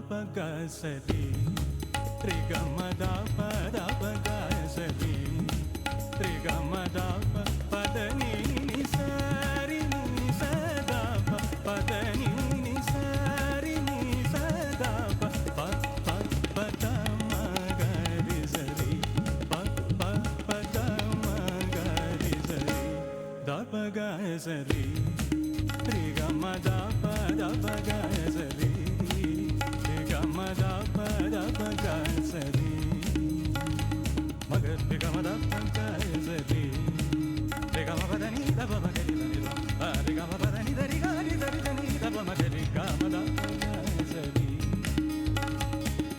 Pagazari, Trigamada Padapagazari, Trigamada Padani Sari Sadapa, Padani Sari Sadapa, Padamagarizari, Padamagarizari, Dapagazari, Trigamada Padapagazari. Gamada pada pagasari, magar gamada pagasari. Gamada ni da magari ni da, gamada ni da ni da ni da magari gamada pagasari.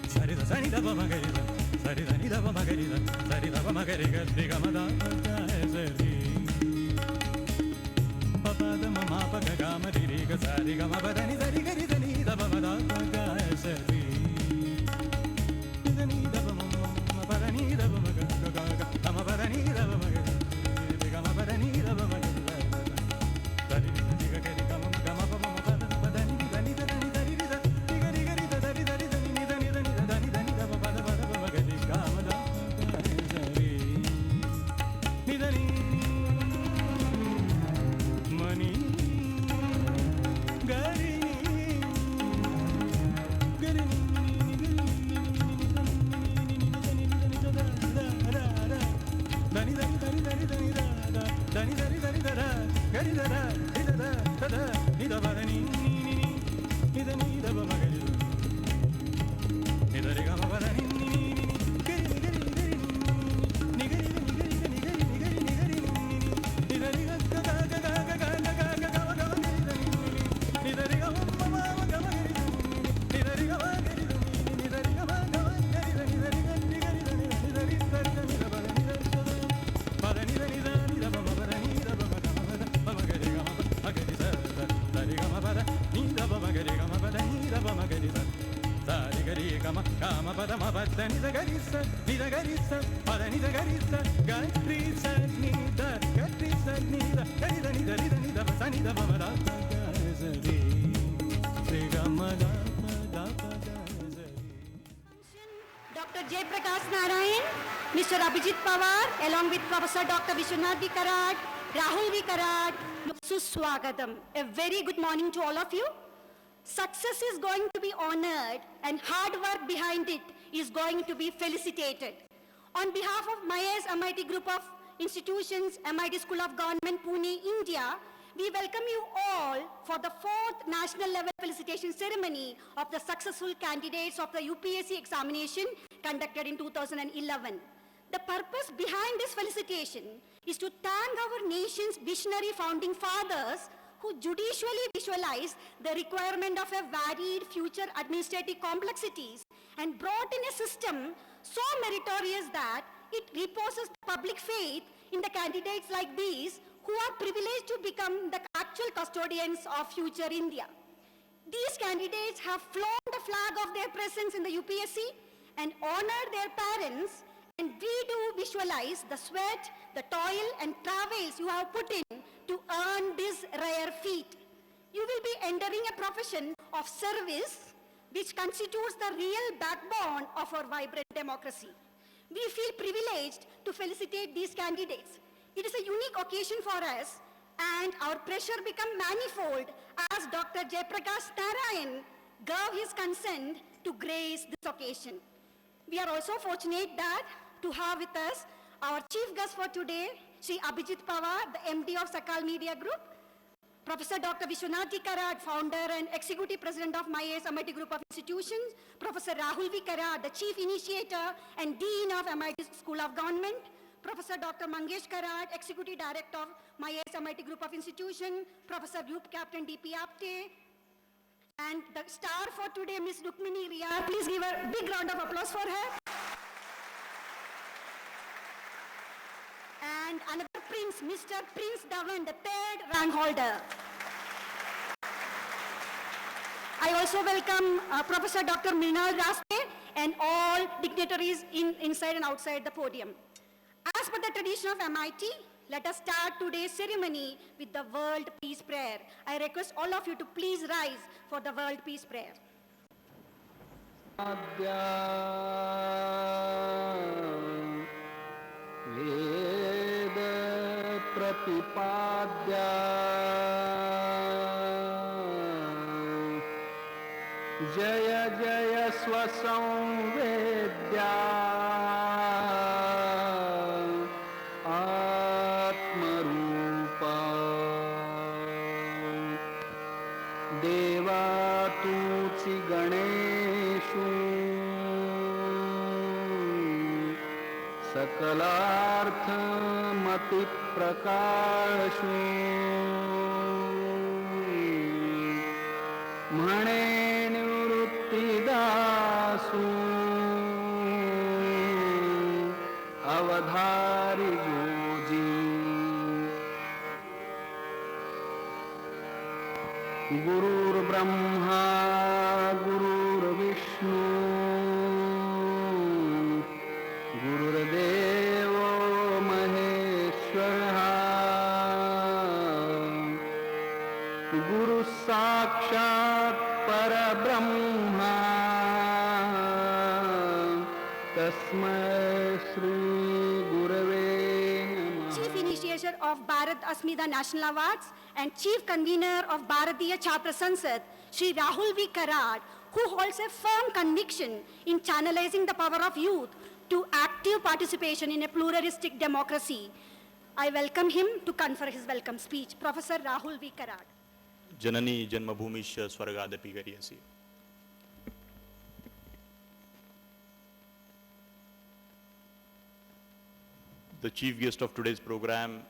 Sari da sani da magari da, sari da ni da magari da, sari da magari gamada pagasari. Papa da mama paga gamadi ri ga sari gamada ni da ni da ni da magada pagasari. Dr. Jayaprakash Narayan, Mr. Abhijit Pawar, along with Professor Dr. Vishwanath Karat, Rahul Karat, Suswagatam. A very good morning to all of you. Success is going to be honored and hard work behind it is going to be felicitated. On behalf of MIA's MIT Group of Institutions, MIT School of Government, Pune, India, we welcome you all for the 4th National Level Felicitation Ceremony of the successful candidates of the UPSC examination conducted in 2011. The purpose behind this felicitation is to thank our nation's visionary founding fathers who judiciously visualized the requirement of a varied future administrative complexities and brought in a system so meritorious that it reposes the public faith in the candidates like these who are privileged to become the actual custodians of future India. These candidates have flown the flag of their presence in the UPSC and honored their parents, and we do visualize the sweat, the toil and travails you have put in to earn this rare feat. You will be entering a profession of service which constitutes the real backbone of our vibrant democracy. We feel privileged to felicitate these candidates. It is a unique occasion for us, and our pressure becomes manifold as Dr. Jayaprakash Narayan gave his consent to grace this occasion. We are also fortunate that to have with us our chief guest for today, Sri Abhijit Pawar, the MD of Sakal Media Group, Professor Dr. Vishwanath Karat, founder and executive president of MIA's MIT Group of Institutions, Professor Rahul Karat, the chief initiator and dean of MIT School of Government, Professor Dr. Mangesh Karat, Executive Director of MIA's MIT Group of Institutions, Professor Group Captain D.P. Apte, and the star for today, Ms. Rukmini Riyar. Please give a big round of applause for her. And another prince, Mr. Prince Dhawan, the 3rd rank holder. I also welcome Professor Dr. Mrinal Raste and all dignitaries inside and outside the podium. As per the tradition of MIT, let us start today's ceremony with the World Peace Prayer. I request all of you to please rise for the World Peace Prayer. आद्या वेद प्रतिपाद्या जय जय स्वसंवेद्या आत्मरूपा देवा तूची गणेशु सकलार्थमति प्रकाशु म्हणे निवृत्तिदासु अवधारी जोजी गुरुर्ब्रह्मा गुरुर्विष्णु गुरुर्देवो महेश्वरः गुरुः साक्षात् परब्रह्मा तस्मै श्री गुरवे नमः। Chief Initiator of Bharat Asmita National Awards and Chief Convener of Bharatiya Chhatra Sansad, Shri Rahul V. Karad, who holds a firm conviction in channelizing the power of youth to active participation in a pluralistic democracy. I welcome him to confer his welcome speech. Professor Rahul V. Karad. Janani Janmabhumisha Swargadapi Gariyasi. The chief guest of today's program,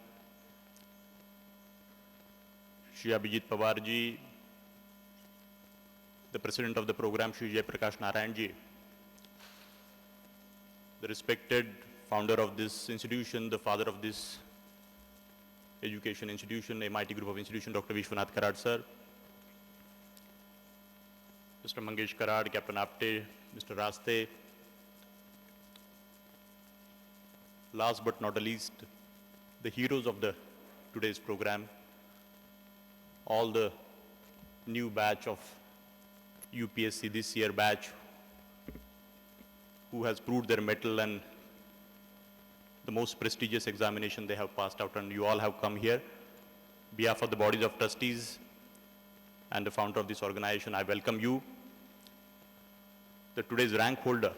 Shri Abhijit Pawarji, the president of the program, Shri Jai Prakash Narayanji, the respected founder of this institution, the father of this education institution, MIT Group of Institution, Dr. Vishwanath Karad, sir, Mr. Mangesh Karad, Captain Apte, Mr. Raste, last but not the least, the heroes of today's program, all the new batch of UPSC this year batch who has proved their mettle and the most prestigious examination they have passed out, and you all have come here. On behalf of the bodies of trustees and the founder of this organization, I welcome you. Today's rank holder,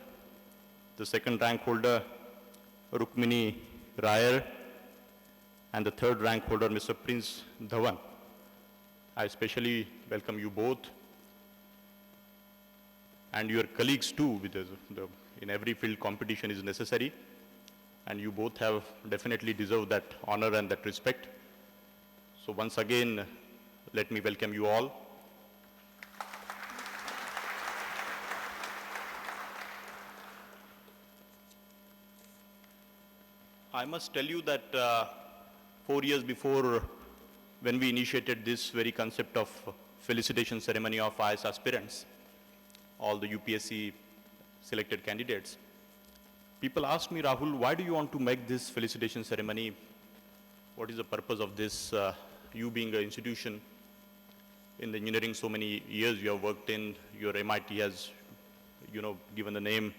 the second rank holder, Rukmini Rayar, and the third rank holder, Mr. Prince Dhawan. I especially welcome you both and your colleagues too, because in every field competition is necessary, and you both have definitely deserved that honor and that respect. So once again, let me welcome you all. I must tell you that 4 years before, when we initiated this very concept of felicitation ceremony of IAS aspirants, all the UPSC selected candidates, people asked me, Rahul, why do you want to make this felicitation ceremony? What is the purpose of this? You being an institution in the engineering, so many years you have worked in, your MIT has, given the name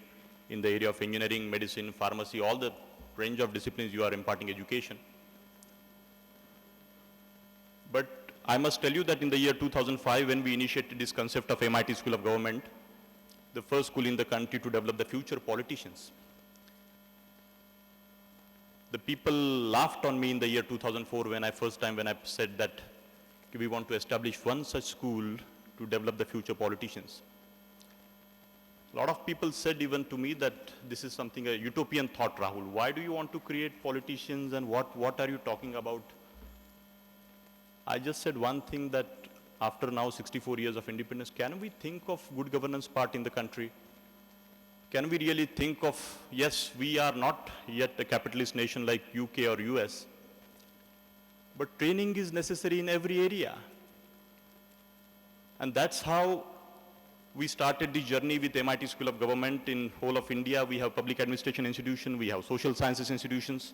in the area of engineering, medicine, pharmacy, all the range of disciplines you are imparting education. But I must tell you that in the year 2005, when we initiated this concept of MIT School of Government, the first school in the country to develop the future politicians, the people laughed on me in the year 2004 when I said that we want to establish one such school to develop the future politicians. A lot of people said even to me that this is something, a utopian thought, Rahul. Why do you want to create politicians and what are you talking about? I just said one thing, that after now 64 years of independence, can we think of good governance part in the country? Can we really think of, yes, we are not yet a capitalist nation like UK or US, but training is necessary in every area. And that's how we started the journey with MIT School of Government in whole of India. We have public administration institution, we have social sciences institutions,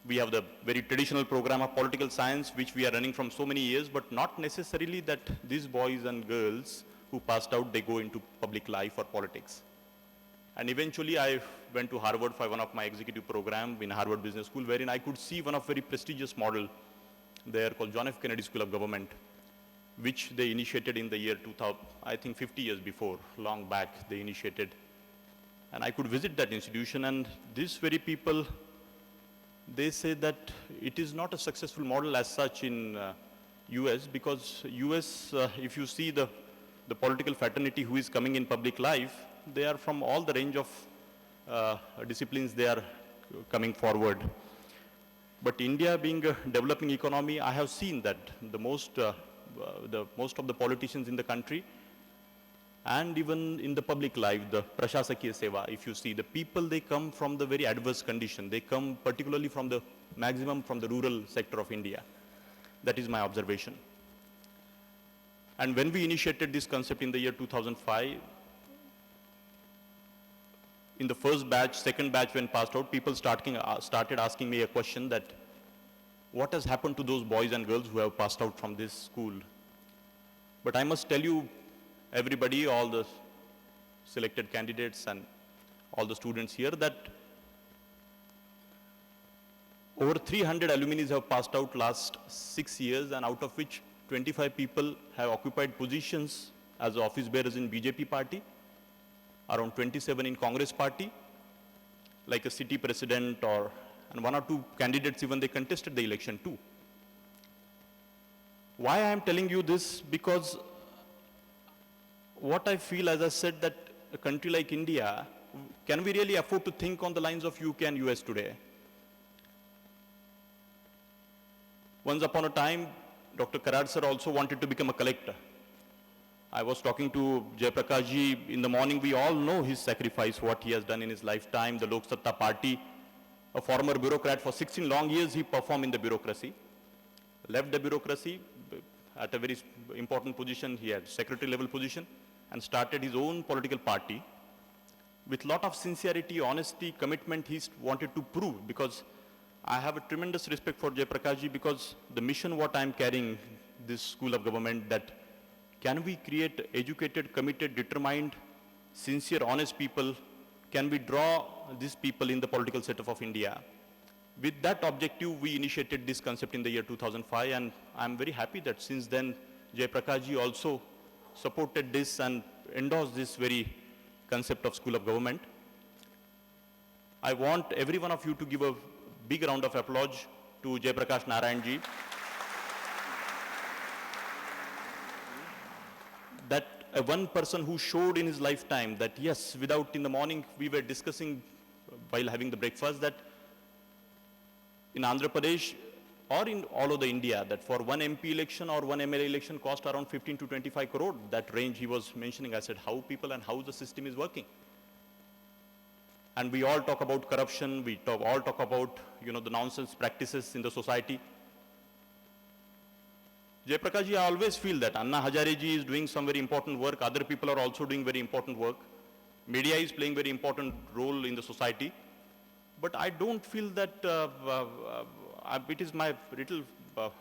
we have the very traditional program of political science, which we are running from so many years, but not necessarily that these boys and girls who passed out, they go into public life or politics. And eventually I went to Harvard for one of my executive program in Harvard Business School, wherein I could see one of very prestigious model there called John F. Kennedy School of Government, which they initiated in the year 2000, I think 50 years before, long back they initiated. And I could visit that institution, and these very people, they say that it is not a successful model as such in US, because US, if you see the political fraternity who is coming in public life, they are from all the range of disciplines they are coming forward. But India being a developing economy, I have seen that the most of the politicians in the country, and even in the public life, the Prashasakiya Seva, if you see, the people, they come from the very adverse condition. They come particularly from the maximum from the rural sector of India. That is my observation. And when we initiated this concept in the year 2005, in the first batch, second batch when passed out, people started asking me a question that, what has happened to those boys and girls who have passed out from this school? But I must tell you, everybody, all the selected candidates and all the students here, that over 300 alumni have passed out last 6 years, and out of which 25 people have occupied positions as office bearers in BJP party, around 27 in Congress party, like a city president, and 1 or 2 candidates even they contested the election too. Why I am telling you this? Because what I feel, as I said, that a country like India, can we really afford to think on the lines of UK and US today? Once upon a time, Dr. Karad sir also wanted to become a collector. I was talking to Jayaprakash ji in the morning. We all know his sacrifice, what he has done in his lifetime, the Lok Satta party. A former bureaucrat for 16 long years, he performed in the bureaucracy. Left the bureaucracy at a very important position. He had secretary level position and started his own political party. With lot of sincerity, honesty, commitment, he wanted to prove, because I have a tremendous respect for Jayaprakash ji, because the mission what I am carrying, this school of government, that can we create educated, committed, determined, sincere, honest people? Can we draw these people in the political setup of India? With that objective, we initiated this concept in the year 2005, and I'm very happy that since then, Jayaprakash ji also supported this and endorsed this very concept of school of government. I want every one of you to give a big round of applause to Jayaprakash Narayan ji. That one person who showed in his lifetime that yes, without, in the morning we were discussing while having the breakfast, that in Andhra Pradesh or in all over India, that for one MP election or one MLA election cost around 15 to 25 crore, that range he was mentioning. I said, how people and how the system is working. And we all talk about corruption, we all talk about, the nonsense practices in the society. Jayaprakash ji, I always feel that Anna Hazare ji is doing some very important work. Other people are also doing very important work. Media is playing very important role in the society. But I don't feel that, it is my little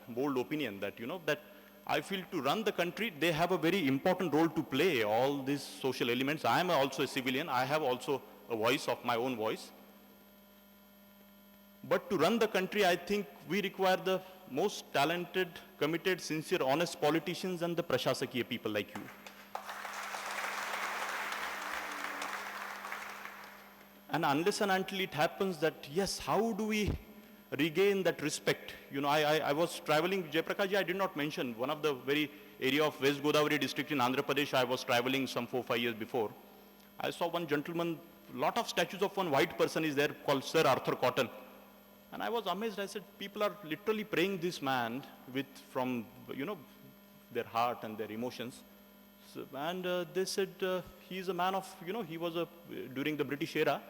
bold opinion that, that I feel to run the country, they have a very important role to play, all these social elements. I am also a civilian. I have also a voice of my own voice. But to run the country, I think we require the most talented, committed, sincere, honest politicians and the Prashasakiya people like you. And unless and until it happens that, yes, how do we regain that respect? I was traveling, Jayaprakash ji, I did not mention, one of the very area of West Godavari district in Andhra Pradesh, I was traveling some 4-5 years before. I saw one gentleman, lot of statues of one white person is there called Sir Arthur Cotton. And I was amazed. I said, people are literally praying this man from their heart and their emotions. So, and they said, he is a man of, he was during the British era,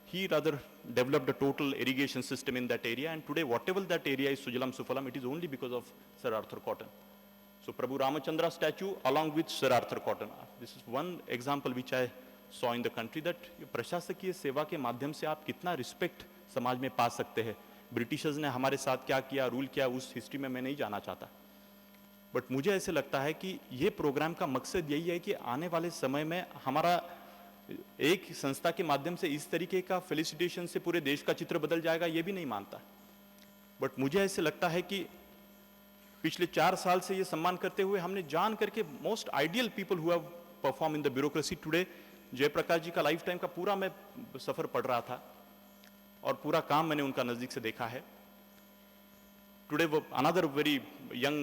he rather developed a total irrigation system in that area. And today, whatever that area is, Sujalam Sufalam, it is only because of Sir Arthur Cotton. So Prabhu Ramachandra statue along with Sir Arthur Cotton. This is one example which I saw in the country, that प्रशासकीय सेवा के माध्यम से आप कितना respect समाज में पा सकते हैं. ब्रिटिशर्स ने हमारे साथ क्या किया, रूल किया, उस हिस्ट्री में मैं नहीं जाना चाहता. बट मुझे ऐसे लगता है कि ये प्रोग्राम का मकसद यही है कि आने वाले समय में हमारा एक संस्था के माध्यम से इस तरीके का फेलिसिटेशन से पूरे देश का चित्र बदल जाएगा, ये भी नहीं मानता। बट मुझे ऐसे लगता है कि पिछले 4 साल से ये सम्मान करते हुए हमने जान करके most ideal people who have perform in the bureaucracy today, Jayaprakash ji का लाइफ टाइम का पूरा मैं सफर पढ़ रहा था और पूरा काम मैंने उनका नजदीक से देखा है। Today, another very young,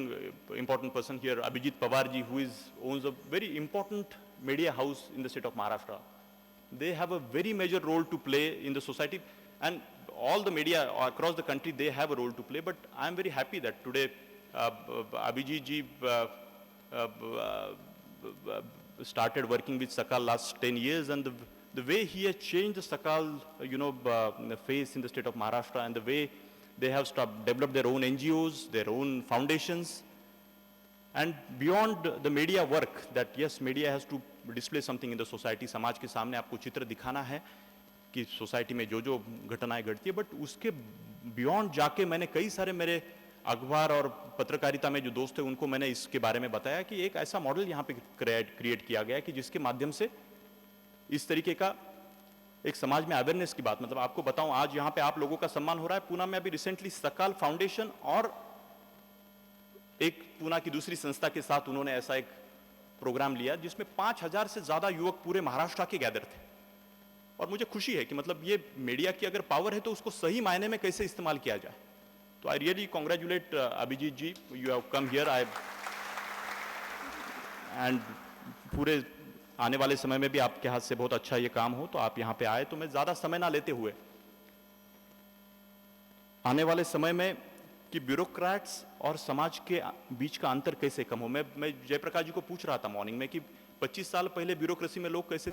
important person here, Abhijit Pawar ji, who owns a very important media house in the state of Maharashtra. They have a very major role to play in the society, and all the media across the country, they have a role to play. But I am very happy that today, Abhijit ji started working with Sakal last 10 years, and the way he has changed the Sakal, face in the state of Maharashtra, and the way they have developed their own NGOs, their own foundations, and beyond the media work, that yes, media has to display something in the society. समाज के सामने आपको चित्र दिखाना है कि society में जो जो घटनाएं घटती है, बट उसके बियॉन्ड जाके मैंने कई सारे मेरे अखबार और पत्रकारिता में जो दोस्त थे उनको मैंने इसके बारे में बताया कि एक ऐसा मॉडल यहाँ पे क्रिएट किया गया है कि जिसके माध्यम से इस तरीके का एक समाज में अवेयरनेस की बात, मतलब आपको बताऊं आज यहाँ पे आप लोगों का सम्मान हो रहा है। पूना में अभी रिसेंटली सकाल फाउंडेशन और एक पूना की दूसरी संस्था के साथ उन्होंने ऐसा एक प्रोग्राम लिया जिसमें 5000 से ज्यादा युवक पूरे महाराष्ट्र के गैदर थे। और मुझे खुशी है कि मतलब ये मीडिया की अगर पावर है तो उसको सही मायने में कैसे इस्तेमाल किया जाए। तो I really congratulate Abhijeet ji, you have come here. And पूरे आने वाले समय में भी आपके हाथ से बहुत अच्छा ये काम हो तो आप यहाँ पे आए। तो मैं ज्यादा समय ना लेते हुए आने वाले समय में कि ब्यूरोक्रेट्स और समाज के बीच का अंतर कैसे कम हो, मैं जयप्रकाश जी को पूछ रहा था मॉर्निंग में कि 25 साल पहले ब्यूरोक्रेसी में लोग कैसे